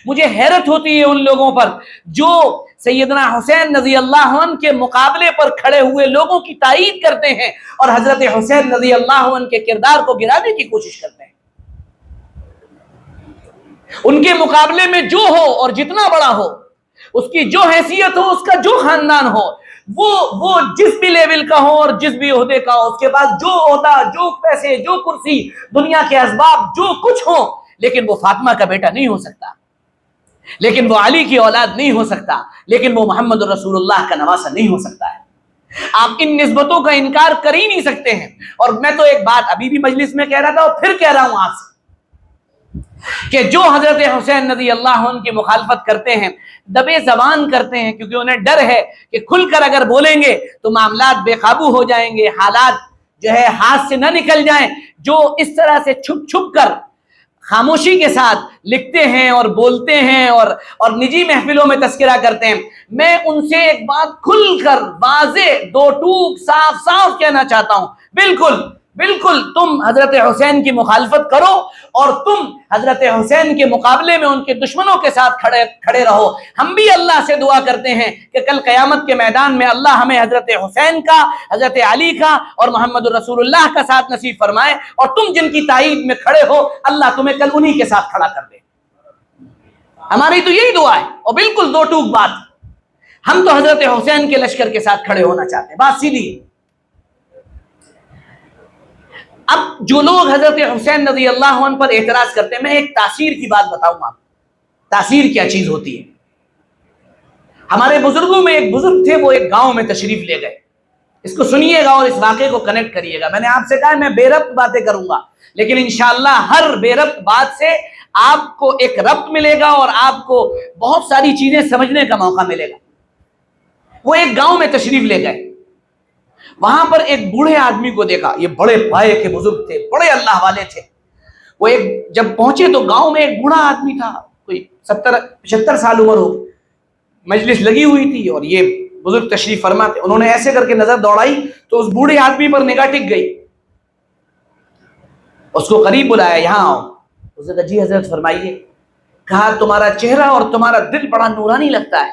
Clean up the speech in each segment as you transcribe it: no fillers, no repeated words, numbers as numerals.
مجھے حیرت ہوتی ہے ان لوگوں پر جو سیدنا حسین رضی اللہ عنہ کے مقابلے پر کھڑے ہوئے لوگوں کی تائید کرتے ہیں اور حضرت حسین رضی اللہ عنہ کے کردار کو گرانے کی کوشش کرتے ہیں۔ ان کے مقابلے میں جو ہو اور جتنا بڑا ہو، اس کی جو حیثیت ہو، اس کا جو خاندان ہو، وہ جس بھی لیول کا ہو اور جس بھی عہدے کا ہو، اس کے پاس جو عہدہ، جو پیسے، جو کرسی، دنیا کے اسباب جو کچھ ہو، لیکن وہ فاطمہ کا بیٹا نہیں ہو سکتا، لیکن وہ علی کی اولاد نہیں ہو سکتا، لیکن وہ محمد رسول اللہ کا نواسہ نہیں ہو سکتا ہے۔ آپ ان نسبتوں کا انکار کر ہی نہیں سکتے ہیں۔ اور میں تو ایک بات ابھی بھی مجلس میں کہہ رہا تھا اور پھر کہہ رہا ہوں آپ سے کہ جو حضرت حسین رضی اللہ عنہ کی مخالفت کرتے ہیں، دبے زبان کرتے ہیں، کیونکہ انہیں ڈر ہے کہ کھل کر اگر بولیں گے تو معاملات بے قابو ہو جائیں گے، حالات جو ہے ہاتھ سے نہ نکل جائیں، جو اس طرح سے چھپ چھپ کر خاموشی کے ساتھ لکھتے ہیں اور بولتے ہیں اور نجی محفلوں میں تذکرہ کرتے ہیں۔ میں ان سے ایک بات کھل کر واضح دو ٹوک صاف صاف کہنا چاہتا ہوں، بالکل تم حضرت حسین کی مخالفت کرو اور تم حضرت حسین کے مقابلے میں ان کے دشمنوں کے ساتھ کھڑے رہو۔ ہم بھی اللہ سے دعا کرتے ہیں کہ کل قیامت کے میدان میں اللہ ہمیں حضرت حسین کا، حضرت علی کا اور محمد رسول اللہ کا ساتھ نصیب فرمائے، اور تم جن کی تائید میں کھڑے ہو اللہ تمہیں کل انہی کے ساتھ کھڑا کر دے۔ ہماری تو یہی دعا ہے، اور بالکل دو ٹوک بات، ہم تو حضرت حسین کے لشکر کے ساتھ کھڑے ہونا چاہتے ہیں، بات سیدھی ہے۔ اب جو لوگ حضرت حسین رضی اللہ عنہ پر اعتراض کرتے ہیں، میں ایک تاثیر کی بات بتاؤں آپ، تاثیر کیا چیز ہوتی ہے۔ ہمارے بزرگوں میں ایک بزرگ تھے، وہ ایک گاؤں میں تشریف لے گئے، اس کو سنیے گا اور اس واقعے کو کنیکٹ کریے گا۔ میں نے آپ سے کہا میں بے ربط باتیں کروں گا، لیکن انشاءاللہ ہر بے ربط بات سے آپ کو ایک ربط ملے گا اور آپ کو بہت ساری چیزیں سمجھنے کا موقع ملے گا۔ وہ ایک گاؤں میں تشریف لے گئے، وہاں پر ایک بوڑھے آدمی کو دیکھا، یہ بڑے پائے کے بزرگ تھے، بڑے اللہ والے تھے۔ وہ جب پہنچے تو گاؤں میں ایک بوڑھا آدمی تھا، کوئی 70-75 سال عمر ہو، مجلس لگی ہوئی تھی اور یہ بزرگ تشریف فرما تھے۔ انہوں نے ایسے کر کے نظر دوڑائی تو اس بوڑھے آدمی پر نگاہ ٹک گئی، اس کو قریب بلایا، یہاں آؤ۔ اس نے کہا جی حضرت فرمائیے۔ کہا تمہارا چہرہ اور تمہارا دل بڑا نورانی لگتا ہے،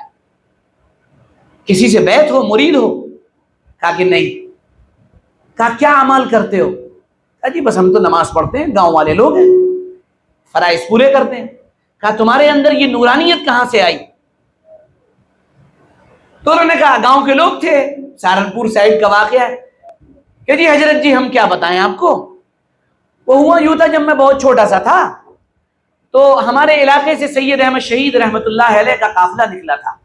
کسی سے بیعت ہو، مرید ہو؟ کہا کہ نہیں۔ کہا کیا عمل کرتے ہو؟ کہا جی بس ہم تو نماز پڑھتے ہیں، گاؤں والے لوگ ہیں، فرائض پورے کرتے ہیں۔ کہا تمہارے اندر یہ نورانیت کہاں سے آئی؟ تو انہوں نے کہا گاؤں کے لوگ تھے، سہارنپور سائڈ کا واقعہ ہے۔ کہ جی حضرت جی ہم کیا بتائیں آپ کو، وہ ہوا یوں تھا، جب میں بہت چھوٹا سا تھا تو ہمارے علاقے سے سید احمد شہید رحمت اللہ علیہ کا قافلہ نکلا تھا،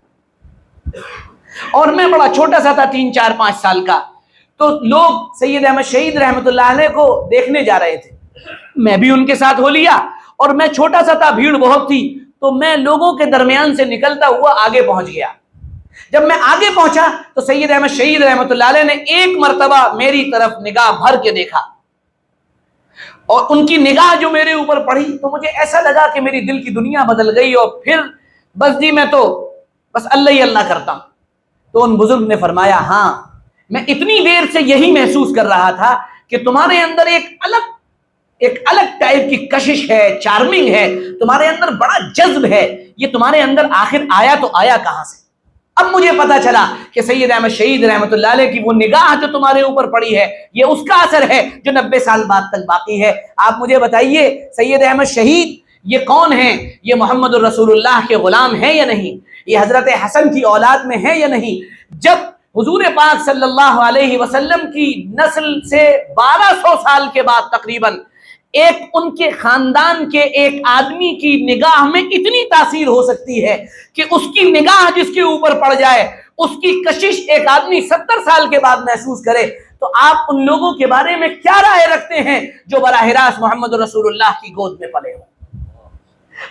اور میں بڑا چھوٹا سا تھا، 3-4-5 سال کا۔ تو لوگ سید احمد شہید رحمت اللہ علیہ کو دیکھنے جا رہے تھے، میں بھی ان کے ساتھ ہو لیا، اور میں چھوٹا سا تھا، بھیڑ بہت تھی، تو میں لوگوں کے درمیان سے نکلتا ہوا آگے پہنچ گیا۔ جب میں آگے پہنچا تو سید احمد شہید رحمت اللہ علیہ نے ایک مرتبہ میری طرف نگاہ بھر کے دیکھا، اور ان کی نگاہ جو میرے اوپر پڑی تو مجھے ایسا لگا کہ میری دل کی دنیا بدل گئی، اور پھر بس جی میں تو بس اللہ ہی اللہ کرتا ہوں۔ تو ان بزرگ نے فرمایا ہاں میں اتنی دیر سے یہی محسوس کر رہا تھا کہ تمہارے اندر ایک الگ ٹائپ کی کشش ہے، چارمنگ ہے، تمہارے اندر بڑا جذب ہے، یہ تمہارے اندر آخر آیا تو آیا کہاں سے؟ اب مجھے پتا چلا کہ سید احمد شہید رحمت اللہ علیہ کی وہ نگاہ جو تمہارے اوپر پڑی ہے یہ اس کا اثر ہے جو 90 سال بعد تک باقی ہے۔ آپ مجھے بتائیے سید احمد شہید یہ کون ہیں؟ یہ محمد الرسول اللہ کے غلام ہیں یا نہیں؟ یہ حضرت حسن کی اولاد میں ہیں یا نہیں؟ جب حضور پاک صلی اللہ علیہ وسلم کی نسل سے 1200 سال کے بعد تقریباً ایک ان کے خاندان کے ایک آدمی کی نگاہ میں اتنی تاثیر ہو سکتی ہے کہ اس کی نگاہ جس کے اوپر پڑ جائے اس کی کشش ایک آدمی 70 سال کے بعد محسوس کرے، تو آپ ان لوگوں کے بارے میں کیا رائے رکھتے ہیں جو براہ راست محمد رسول اللہ کی گود میں پلے ہوں؟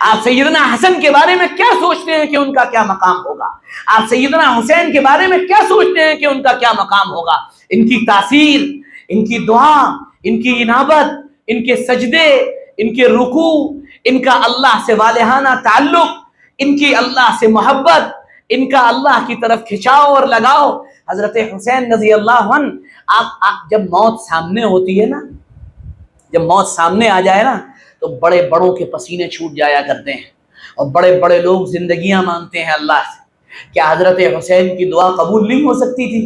آپ سیدنا حسن کے بارے میں کیا سوچتے ہیں کہ ان کا کیا مقام ہوگا؟ آپ سیدنا حسین کے بارے میں کیا سوچتے ہیں کہ ان کا کیا مقام ہوگا؟ ان کی تاثیر، ان کی دعا، ان کی انابت، ان کے سجدے، ان کے رکوع، ان کا اللہ سے والہانہ تعلق، ان کی اللہ سے محبت، ان کا اللہ کی طرف کھچاؤ اور لگاؤ۔ حضرت حسین رضی اللہ عنہ، آپ جب موت سامنے ہوتی ہے نا، جب موت سامنے آ جائے نا تو بڑے بڑوں کے پسینے چھوٹ جایا کرتے ہیں، اور بڑے بڑے لوگ زندگیاں مانگتے ہیں اللہ سے. کیا حضرت حسین کی دعا قبول نہیں ہو سکتی تھی؟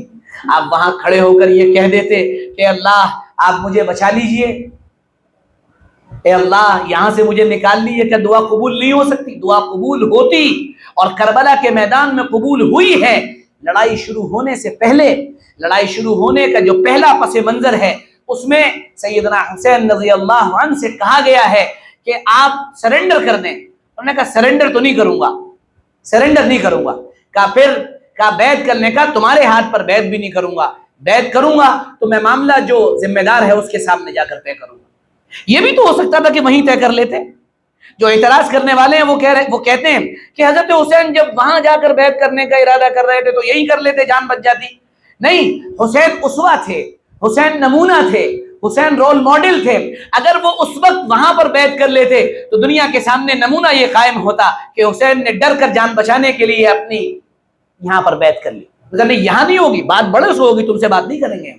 آپ وہاں کھڑے ہو کر یہ کہہ دیتے کہ اللہ آپ مجھے بچا لیجئے، اے اللہ یہاں سے مجھے نکال لیجئے. کیا دعا قبول نہیں ہو سکتی؟ دعا قبول ہوتی، اور کربلا کے میدان میں قبول ہوئی ہے. لڑائی شروع ہونے سے پہلے، لڑائی شروع ہونے کا جو پہلا پس منظر ہے اس میں سیدنا حسین رضی اللہ عنہ سے کہا گیا ہے کہ آپ سرنڈر کر دیں. انہوں نے کہا سرنڈر تو نہیں کروں گا، سرنڈر نہیں کروں گا. کہا پھر کہا بیعت کرنے کا تمہارے ہاتھ پر بیعت بھی نہیں کروں گا، بیعت کروں گا تو میں معاملہ جو ذمہ دار ہے اس کے سامنے جا کر طے کروں گا. یہ بھی تو ہو سکتا تھا کہ وہیں طے کر لیتے. جو اعتراض کرنے والے ہیں وہ کہتے ہیں کہ حضرت حسین جب وہاں جا کر بیعت کرنے کا ارادہ کر رہے تھے تو یہی کر لیتے، جان بچ جاتی. نہیں، حسین اسوہ تھے، حسین نمونہ تھے، حسین رول ماڈل تھے. اگر وہ اس وقت وہاں پر بیعت کر لیتے تو دنیا کے سامنے نمونہ یہ قائم ہوتا کہ حسین نے ڈر کر جان بچانے کے لیے اپنی یہاں پر بیعت کر لی. نہیں، یہاں نہیں ہوگی بات، بڑے سے ہوگی، تم سے بات نہیں کریں گے.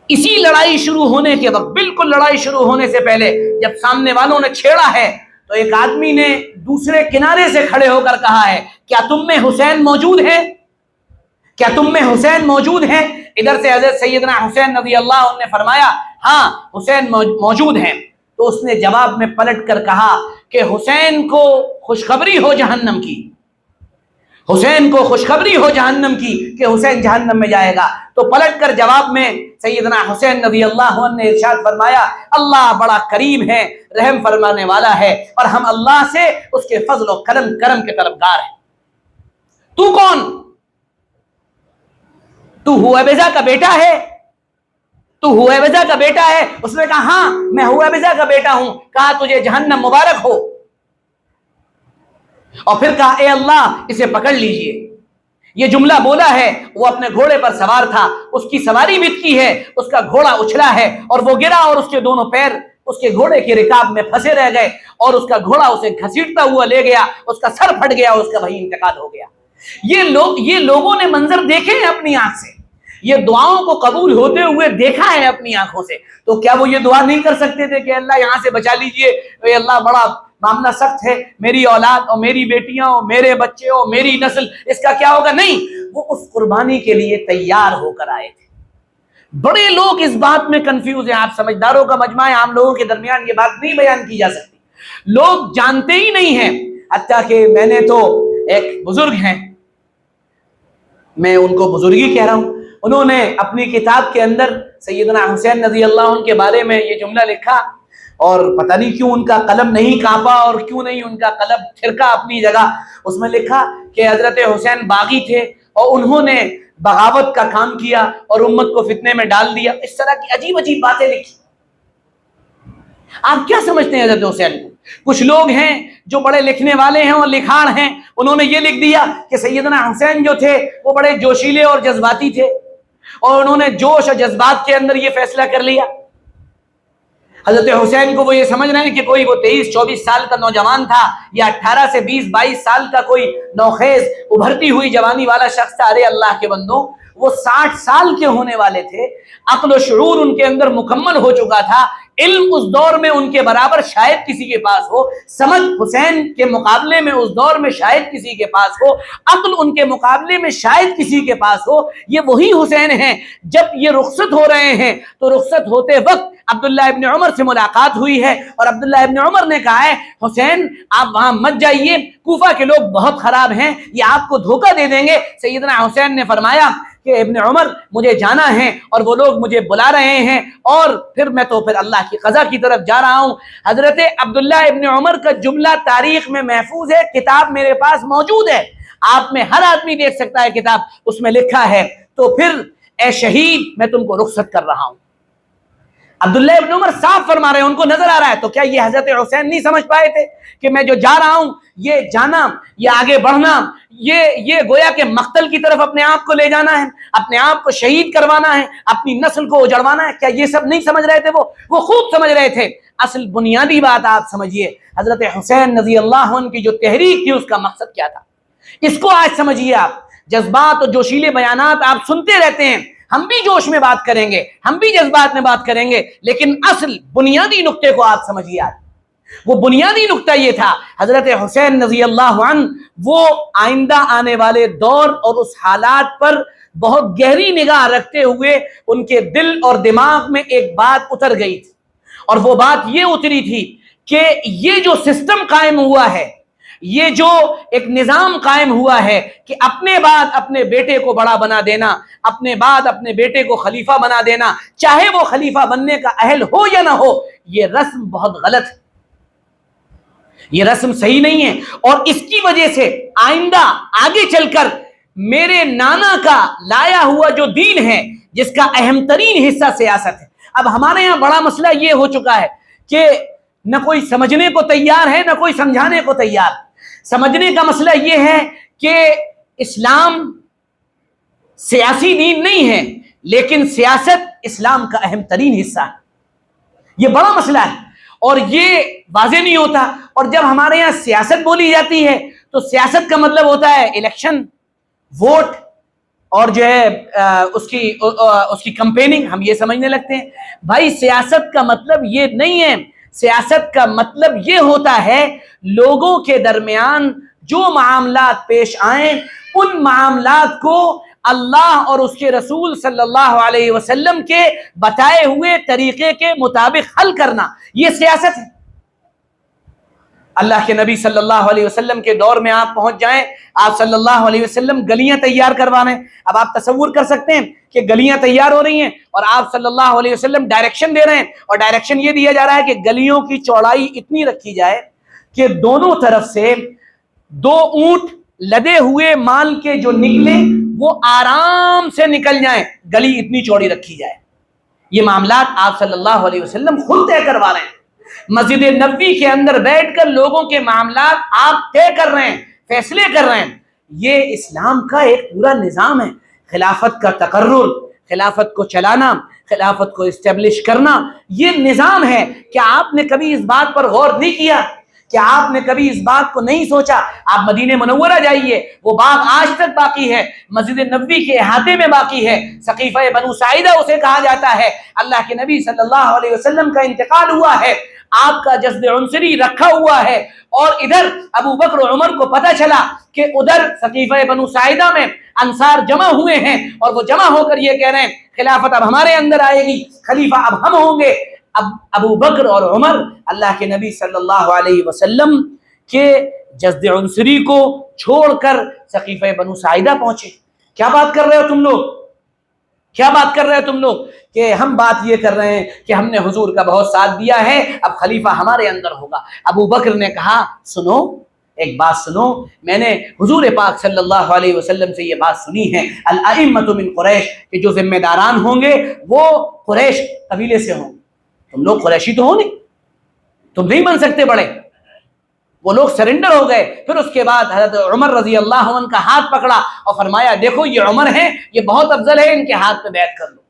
اسی لڑائی شروع ہونے کے وقت، بالکل لڑائی شروع ہونے سے پہلے جب سامنے والوں نے چھیڑا ہے تو ایک آدمی نے دوسرے کنارے سے کھڑے ہو کر کہا ہے کیا تم میں حسین موجود ہے؟ کیا تم میں حسین موجود ہیں؟ ادھر سے حضرت سیدنا حسین رضی اللہ عنہ نے فرمایا ہاں حسین موجود ہیں. تو اس نے جواب میں پلٹ کر کہا کہ حسین کو خوشخبری ہو جہنم کی، حسین کو خوشخبری ہو جہنم کی کہ حسین جہنم میں جائے گا. تو پلٹ کر جواب میں سیدنا حسین رضی اللہ عنہ نے ارشاد فرمایا اللہ بڑا کریم ہے، رحم فرمانے والا ہے، اور ہم اللہ سے اس کے فضل و کرم کے طلبگار ہیں. تو کون؟ تو ہویبزہ کا بیٹا ہے؟ تو ہویبزہ کا بیٹا ہے؟ اس نے کہا ہاں میں ہویبزہ کا بیٹا ہوں. کہا تجھے جہنم مبارک ہو، اور پھر کہا اے اللہ اسے پکڑ لیجئے. یہ جملہ بولا ہے، وہ اپنے گھوڑے پر سوار تھا، اس کی سواری بتکی ہے، اس کا گھوڑا اچھلا ہے اور وہ گرا اور اس کے دونوں پیر اس کے گھوڑے کے رکاب میں پھنسے رہ گئے اور اس کا گھوڑا اسے گھسیٹتا ہوا لے گیا، اس کا سر پھٹ گیا، اس کا وہیں انتقال ہو گیا. یہ لوگوں نے منظر دیکھے ہیں اپنی آنکھ سے، یہ دعاؤں کو قبول ہوتے ہوئے دیکھا ہے اپنی آنکھوں سے. تو کیا وہ یہ دعا نہیں کر سکتے تھے کہ اللہ یہاں سے بچا لیجئے، اے اللہ بڑا معاملہ سخت ہے، میری اولاد اور میری بیٹیاں اور میرے بچے اور میری نسل، اس کا کیا ہوگا؟ نہیں، وہ اس قربانی کے لیے تیار ہو کر آئے تھے. بڑے لوگ اس بات میں کنفیوز ہیں. آپ سمجھداروں کا مجمع ہے، عام لوگوں کے درمیان یہ بات نہیں بیان کی جا سکتی. لوگ جانتے ہی نہیں ہیں. حتیٰ کہ میں نے تو ایک بزرگ ہیں، میں ان کو بزرگی کہہ رہا ہوں، انہوں نے اپنی کتاب کے اندر سیدنا حسین رضی اللہ عنہ کے بارے میں یہ جملہ لکھا، اور پتہ نہیں کیوں ان کا قلم نہیں کانپا اور کیوں نہیں ان کا قلم تھرکا اپنی جگہ. اس میں لکھا کہ حضرت حسین باغی تھے اور انہوں نے بغاوت کا کام کیا اور امت کو فتنے میں ڈال دیا. اس طرح کی عجیب عجیب باتیں لکھی. آپ کیا سمجھتے ہیں حضرت حسین کو؟ کچھ لوگ ہیں جو بڑے لکھنے والے ہیں اور لکھاڑ ہیں، انہوں نے یہ لکھ دیا کہ سیدنا حسین جو تھے وہ بڑے جوشیلے اور جذباتی تھے، اور انہوں نے جوش اور جذبات کے اندر یہ فیصلہ کر لیا. حضرت حسین کو وہ یہ سمجھ رہے ہیں کہ کوئی وہ 23-24 سال کا نوجوان تھا یا 18 سے 20-22 سال کا کوئی نوخیز ابھرتی ہوئی جوانی والا شخص تھا. ارے اللہ کے بندوں، وہ 60 سال کے ہونے والے تھے، عقل و شعور ان کے اندر مکمل ہو چکا تھا، علم اس دور میں ان کے برابر شاید کسی کے پاس ہو، سمجھ حسین کے مقابلے میں اس دور میں شاید کسی کے پاس ہو، عقل ان کے مقابلے میں شاید کسی کے پاس ہو. یہ وہی حسین ہیں. جب یہ رخصت ہو رہے ہیں تو رخصت ہوتے وقت عبداللہ ابن عمر سے ملاقات ہوئی ہے اور عبداللہ ابن عمر نے کہا ہے حسین آپ وہاں مت جائیے، کوفہ کے لوگ بہت خراب ہیں، یہ آپ کو دھوکہ دے دیں گے. سیدنا حسین نے فرمایا کہ ابن عمر مجھے جانا ہے اور وہ لوگ مجھے بلا رہے ہیں، اور پھر اللہ کی قضا کی طرف جا رہا ہوں. حضرت عبداللہ ابن عمر کا جملہ تاریخ میں محفوظ ہے، کتاب میرے پاس موجود ہے، آپ میں ہر آدمی دیکھ سکتا ہے کتاب. اس میں لکھا ہے تو پھر اے شہید میں تم کو رخصت کر رہا ہوں. عبداللہ ابن عمر صاف فرما رہے ہیں، ان کو نظر آ رہا ہے. تو کیا یہ حضرت حسین نہیں سمجھ پائے تھے کہ میں جو جا رہا ہوں، یہ جانا، یہ آگے بڑھنا، یہ گویا کہ مقتل کی طرف اپنے آپ کو لے جانا ہے، اپنے آپ کو شہید کروانا ہے، اپنی نسل کو اجڑوانا ہے؟ کیا یہ سب نہیں سمجھ رہے تھے؟ وہ خوب سمجھ رہے تھے. اصل بنیادی بات آپ سمجھیے، حضرت حسین رضی اللہ عنہ کی جو تحریک تھی اس کا مقصد کیا تھا، اس کو آج سمجھیے. آپ جذبات اور جوشیلے بیانات آپ سنتے رہتے ہیں، ہم بھی جوش میں بات کریں گے، ہم بھی جذبات میں بات کریں گے، لیکن اصل بنیادی نقطے کو آپ سمجھیے. آج وہ بنیادی نقطہ یہ تھا، حضرت حسین رضی اللہ عنہ وہ آئندہ آنے والے دور اور اس حالات پر بہت گہری نگاہ رکھتے ہوئے ان کے دل اور دماغ میں ایک بات اتر گئی تھی، اور وہ بات یہ اتری تھی کہ یہ جو سسٹم قائم ہوا ہے، یہ جو ایک نظام قائم ہوا ہے کہ اپنے بعد اپنے بیٹے کو بڑا بنا دینا، اپنے بعد اپنے بیٹے کو خلیفہ بنا دینا، چاہے وہ خلیفہ بننے کا اہل ہو یا نہ ہو، یہ رسم بہت غلط ہے، یہ رسم صحیح نہیں ہے۔ اور اس کی وجہ سے آئندہ آگے چل کر میرے نانا کا لایا ہوا جو دین ہے، جس کا اہم ترین حصہ سیاست ہے، اب ہمارے یہاں بڑا مسئلہ یہ ہو چکا ہے کہ نہ کوئی سمجھنے کو تیار ہے، نہ کوئی سمجھانے کو تیار۔ سمجھنے کا مسئلہ یہ ہے کہ اسلام سیاسی دین نہیں ہے، لیکن سیاست اسلام کا اہم ترین حصہ ہے، یہ بڑا مسئلہ ہے اور یہ واضح نہیں ہوتا۔ اور جب ہمارے یہاں سیاست بولی جاتی ہے تو سیاست کا مطلب ہوتا ہے الیکشن، ووٹ، اور جو ہے اس کی کمپیننگ، ہم یہ سمجھنے لگتے ہیں۔ بھائی سیاست کا مطلب یہ نہیں ہے، سیاست کا مطلب یہ ہوتا ہے لوگوں کے درمیان جو معاملات پیش آئیں ان معاملات کو اللہ اور اس کے رسول صلی اللہ علیہ وسلم کے بتائے ہوئے طریقے کے مطابق حل کرنا، یہ سیاست ہے۔ اللہ کے نبی صلی اللہ علیہ وسلم کے دور میں آپ پہنچ جائیں، آپ صلی اللہ علیہ وسلم گلیاں تیار کروا رہے ہیں۔ اب آپ تصور کر سکتے ہیں کہ گلیاں تیار ہو رہی ہیں اور آپ صلی اللہ علیہ وسلم ڈائریکشن دے رہے ہیں، اور ڈائریکشن یہ دیا جا رہا ہے کہ گلیوں کی چوڑائی اتنی رکھی جائے کہ دونوں طرف سے 2 اونٹ لدے ہوئے مال کے جو نکلے وہ آرام سے نکل جائیں، گلی اتنی چوڑی رکھی جائے۔ یہ معاملات آپ صلی اللہ علیہ وسلم خود طے کروا رہے ہیں، مسجد نبوی کے اندر بیٹھ کر لوگوں کے معاملات آپ طے کر رہے ہیں، فیصلے کر رہے ہیں۔ یہ اسلام کا ایک پورا نظام ہے، خلافت کا تقرر، خلافت کو چلانا، خلافت کو اسٹیبلش کرنا، یہ نظام ہے۔ کیا آپ نے کبھی اس بات پر غور نہیں کیا؟ کیا آپ نے کبھی اس بات کو نہیں سوچا؟ آپ مدینہ منورہ جائیے، وہ باغ آج تک باقی ہے، مسجد نبوی کے احاطے میں باقی ہے، سقیفہ بنو ساعدہ اسے کہا جاتا ہے۔ اللہ کے نبی صلی اللہ علیہ وسلم کا انتقال ہوا ہے، آپ کا جسد عنصری رکھا ہوا ہے، اور ادھر ابو بکر و عمر کو پتہ چلا کہ ادھر سقیفہ بنو ساعدہ میں انصار جمع ہوئے ہیں، اور وہ جمع ہو کر یہ کہہ رہے ہیں خلافت اب ہمارے اندر آئے گی، خلیفہ اب ہم ہوں گے۔ اب ابو بکر اور عمر اللہ کے نبی صلی اللہ علیہ وسلم کے جسد عنصری کو چھوڑ کر سقیفہ بنو ساعدہ پہنچے۔ کیا بات کر رہے ہو تم لوگ؟ کیا بات کر رہے ہو تم لوگ کہ ہم بات یہ کر رہے ہیں کہ ہم نے حضور کا بہت ساتھ دیا ہے، اب خلیفہ ہمارے اندر ہوگا۔ ابو بکر نے کہا سنو، ایک بات سنو، میں نے حضور پاک صلی اللہ علیہ وسلم سے یہ بات سنی ہے، الائمۃ من قریش، کہ جو ذمہ داران ہوں گے وہ قریش قبیلے سے ہوں گے۔ تم لوگ قریشی تو ہو نہیں، تم نہیں بن سکتے بڑے۔ وہ لوگ سرنڈر ہو گئے۔ پھر اس کے بعد حضرت عمر رضی اللہ عنہ کا ہاتھ پکڑا اور فرمایا دیکھو یہ عمر ہیں، یہ بہت افضل ہے، ان کے ہاتھ پہ بیعت کر لو۔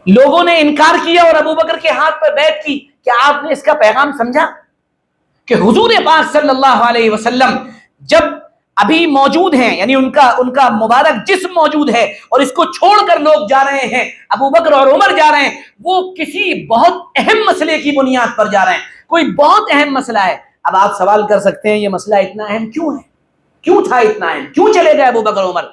لوگوں نے انکار کیا اور ابو بکر کے ہاتھ پہ بیعت کی۔ کیا آپ نے اس کا پیغام سمجھا کہ حضور پاک صلی اللہ علیہ وسلم جب ابھی موجود ہیں، یعنی ان کا مبارک جسم موجود ہے، اور اس کو چھوڑ کر لوگ جا رہے ہیں، ابو بکر اور عمر جا رہے ہیں، وہ کسی بہت اہم مسئلے کی بنیاد پر جا رہے ہیں، کوئی بہت اہم مسئلہ ہے۔ اب آپ سوال کر سکتے ہیں یہ مسئلہ اتنا اہم کیوں ہے؟ کیوں تھا اتنا اہم؟ کیوں چلے گئے ابو بکر عمر؟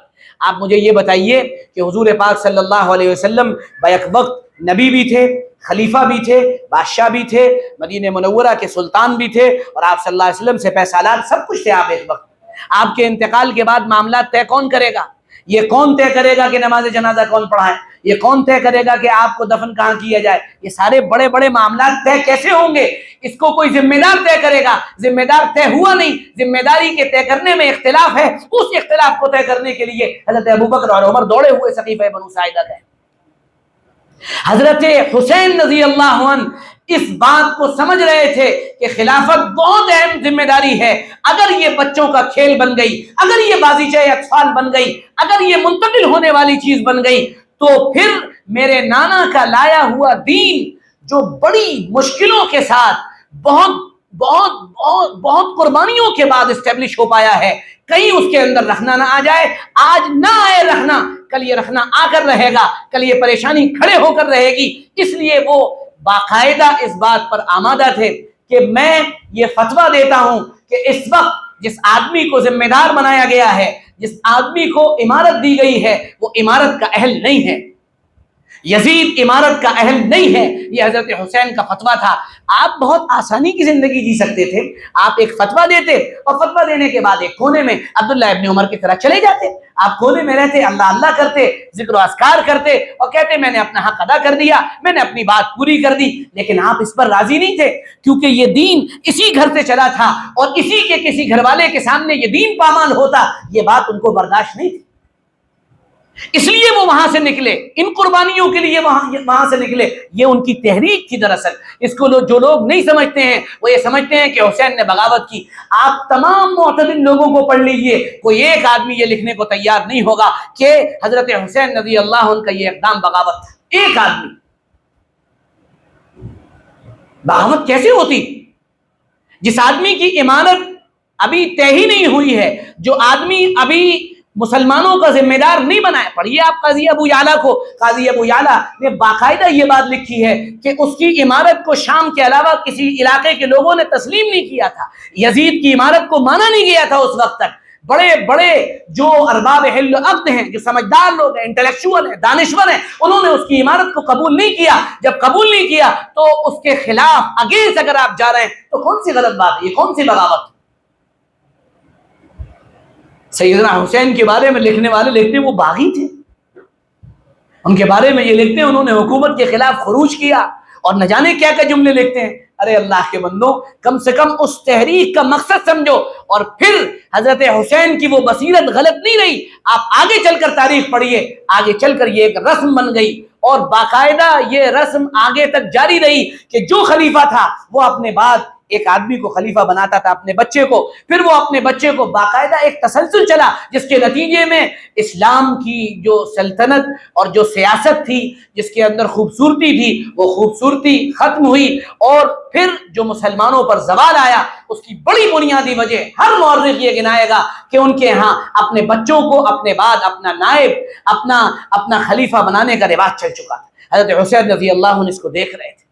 آپ مجھے یہ بتائیے کہ حضور پاک صلی اللہ علیہ وسلم بیک وقت نبی بھی تھے، خلیفہ بھی تھے، بادشاہ بھی تھے، مدینہ منورہ کے سلطان بھی تھے، اور آپ صلی اللہ علیہ وسلم سے پیسالات سب کچھ تھے آپ ایک وقت۔ آپ کے انتقال کے بعد معاملات طے کون کرے گا؟ یہ کون طے کرے گا کہ نماز جنازہ کون پڑھائے؟ یہ کون طے کرے گا کہ آپ کو دفن کہاں کیا جائے؟ یہ سارے بڑے بڑے معاملات طے کیسے ہوں گے؟ اس کو کوئی ذمہ دار طے کرے گا؟ ذمہ دار طے ہوا نہیں، ذمہ داری کے طے کرنے میں اختلاف ہے، اس اختلاف کو طے کرنے کے لیے حضرت ابو بکر اور عمر دوڑے ہوئے سقیفہ بنو ساعدہ گئے۔ حضرت حسین رضی اللہ عنہ اس بات کو سمجھ رہے تھے کہ خلافت بہت اہم ذمہ داری ہے، اگر یہ بچوں کا کھیل بن گئی، اگر یہ بازیچہ اطفال بن گئی، اگر یہ منتقل ہونے والی چیز بن گئی، تو پھر میرے نانا کا لایا ہوا دین جو بڑی مشکلوں کے ساتھ بہت بہت بہت بہت قربانیوں کے بعد اسٹیبلش ہو پایا ہے، کہیں اس کے اندر رکھنا نہ آ جائے۔ آج نہ آئے رکھنا، کل یہ رکھنا آ کر رہے گا، کل یہ پریشانی کھڑے ہو کر رہے گی۔ اس لیے وہ باقاعدہ اس بات پر آمادہ تھے کہ میں یہ فتویٰ دیتا ہوں کہ اس وقت جس آدمی کو ذمہ دار بنایا گیا ہے، جس آدمی کو امارت دی گئی ہے، وہ امارت کا اہل نہیں ہے، یزید امارت کا اہل نہیں ہے۔ یہ حضرت حسین کا فتویٰ تھا۔ آپ بہت آسانی کی زندگی جی سکتے تھے، آپ ایک فتویٰ دیتے اور فتویٰ دینے کے بعد ایک کونے میں عبداللہ ابن عمر کی طرح چلے جاتے، آپ کونے میں رہتے، اللہ اللہ کرتے، ذکر و اذکار کرتے اور کہتے میں نے اپنا حق ادا کر دیا، میں نے اپنی بات پوری کر دی۔ لیکن آپ اس پر راضی نہیں تھے، کیونکہ یہ دین اسی گھر سے چلا تھا اور اسی کے کسی گھر والے کے سامنے یہ دین پامال ہوتا، یہ بات ان کو برداشت نہیں تھی، اس لیے وہ وہاں سے نکلے، ان قربانیوں کے لیے وہاں سے نکلے۔ یہ ان کی تحریک تھی دراصل۔ اس کو جو لوگ نہیں سمجھتے ہیں وہ یہ سمجھتے ہیں کہ حسین نے بغاوت کی۔ آپ تمام معتدل لوگوں کو پڑھ لیجئے، کوئی ایک آدمی یہ لکھنے کو تیار نہیں ہوگا کہ حضرت حسین رضی اللہ عنہ کا یہ اقدام بغاوت تھا۔ ایک آدمی۔ بغاوت کیسے ہوتی؟ جس آدمی کی امارت ابھی طے ہی نہیں ہوئی ہے، جو آدمی ابھی مسلمانوں کا ذمہ دار نہیں بنایا۔ پڑھیے آپ قاضی ابو یعلا کو، قاضی ابو یعلا نے باقاعدہ یہ بات لکھی ہے کہ اس کی عمارت کو شام کے علاوہ کسی علاقے کے لوگوں نے تسلیم نہیں کیا تھا، یزید کی عمارت کو مانا نہیں گیا تھا اس وقت تک۔ بڑے بڑے جو ارباب حل و عقد ہیں، جو سمجھدار لوگ ہیں، انٹلیکچوئل ہیں، دانشور ہیں، انہوں نے اس کی عمارت کو قبول نہیں کیا۔ جب قبول نہیں کیا تو اس کے خلاف اگینسٹ اگر آپ جا رہے ہیں تو کون سی غلط بات ہے، یہ کون سی بغاوت؟ سیدنا حسین کے بارے میں لکھنے والے لکھتے ہیں وہ باغی تھے، ان کے بارے میں یہ لکھتے ہیں انہوں نے حکومت کے خلاف خروج کیا، اور نہ جانے کیا کیا جملے لکھتے ہیں۔ ارے اللہ کے بندو، کم سے کم اس تحریک کا مقصد سمجھو۔ اور پھر حضرت حسین کی وہ بصیرت غلط نہیں رہی، آپ آگے چل کر تاریخ پڑھیے، آگے چل کر یہ ایک رسم بن گئی اور باقاعدہ یہ رسم آگے تک جاری رہی کہ جو خلیفہ تھا وہ اپنے بعد ایک آدمی کو خلیفہ بناتا تھا، اپنے بچے کو، پھر وہ اپنے بچے کو، باقاعدہ ایک تسلسل چلا جس کے نتیجے میں اسلام کی جو سلطنت اور جو سیاست تھی، جس کے اندر خوبصورتی تھی، وہ خوبصورتی ختم ہوئی، اور پھر جو مسلمانوں پر زوال آیا اس کی بڑی بنیادی وجہ ہر مورخ یہ گنائے گا کہ ان کے ہاں اپنے بچوں کو اپنے بعد اپنا نائب، اپنا خلیفہ بنانے کا رواج چل چکا تھا۔ حضرت حسین رضی اللہ عنہ اس کو دیکھ رہے تھے۔